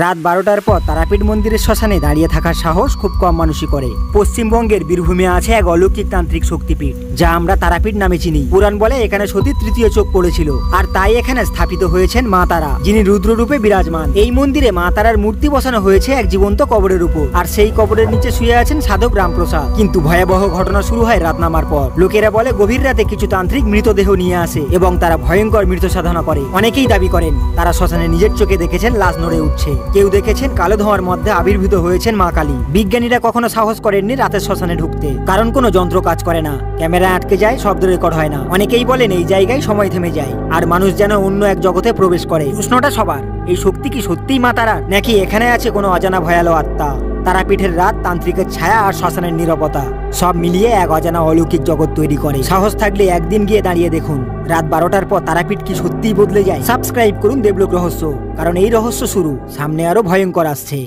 রাত 12টার পর তারাপীঠ মন্দিরের শ্মশানে দাঁড়িয়ে থাকার সাহস খুব কম মানুষই করে। পশ্চিমবঙ্গের বীরভূমে আছে এক অলৌকিক তান্ত্রিক শক্তিপীঠ, যা আমরা তারাপীঠ নামে চিনি। পুরাণ বলে এখানে সতীর তৃতীয় চোখ পড়েছিল, আর তাই এখানে স্থাপিত হয়েছেন মা তারা, যিনি রুদ্ররূপে বিরাজমান। এই মন্দিরে মা তারার মূর্তি বসানো হয়েছে এক জীবন্ত কবরের উপর, আর সেই কবরের নিচে শুয়ে আছেন সাধক রামপ্রসাদ। কিন্তু ভয়াবহ ঘটনা শুরু হয় রাত নামার পর। লোকেরা বলে গভীর রাতে কিছু তান্ত্রিক মৃতদেহ নিয়ে আসে এবং তারা ভয়ঙ্কর মৃত সাধনা করে। অনেকেই দাবি করেন তারা শ্মশানে নিজের চোখে দেখেছেন লাশ নড়ে উঠছে, কেউ দেখেছেন কালো ধোঁয়ার মধ্যে আবির্ভূত হয়েছেন মা কালী। বিজ্ঞানীরা কখনো সাহস করেননি রাতের শ্মশানে ঢুকতে, কারণ কোনো যন্ত্র কাজ করে না, ক্যামেরা আটকে যায়, শব্দ রেকর্ড হয় না। অনেকেই বলেন এই জায়গায় সময় থেমে যায় আর মানুষ যেন অন্য এক জগতে প্রবেশ করে। প্রশ্নটা সবার, এই শক্তি কি সত্যিই মা তারা, নাকি এখানে আছে কোনো অজানা ভয়ালো আত্মা? তারাপীঠের রাত, তান্ত্রিকের ছায়া আর শ্মশানের নীরবতা সব মিলিয়ে এক অজানা অলৌকিক জগৎ তৈরি করে। সাহস থাকলে একদিন গিয়ে দাঁড়িয়ে দেখুন রাত 12টার পর তারাপীঠ কি সত্যিই বদলে যায়। সাবস্ক্রাইব করুন দেবলোক রহস্য, কারণ এই রহস্য শুরু, সামনে আরো ভয়ঙ্কর আসছে।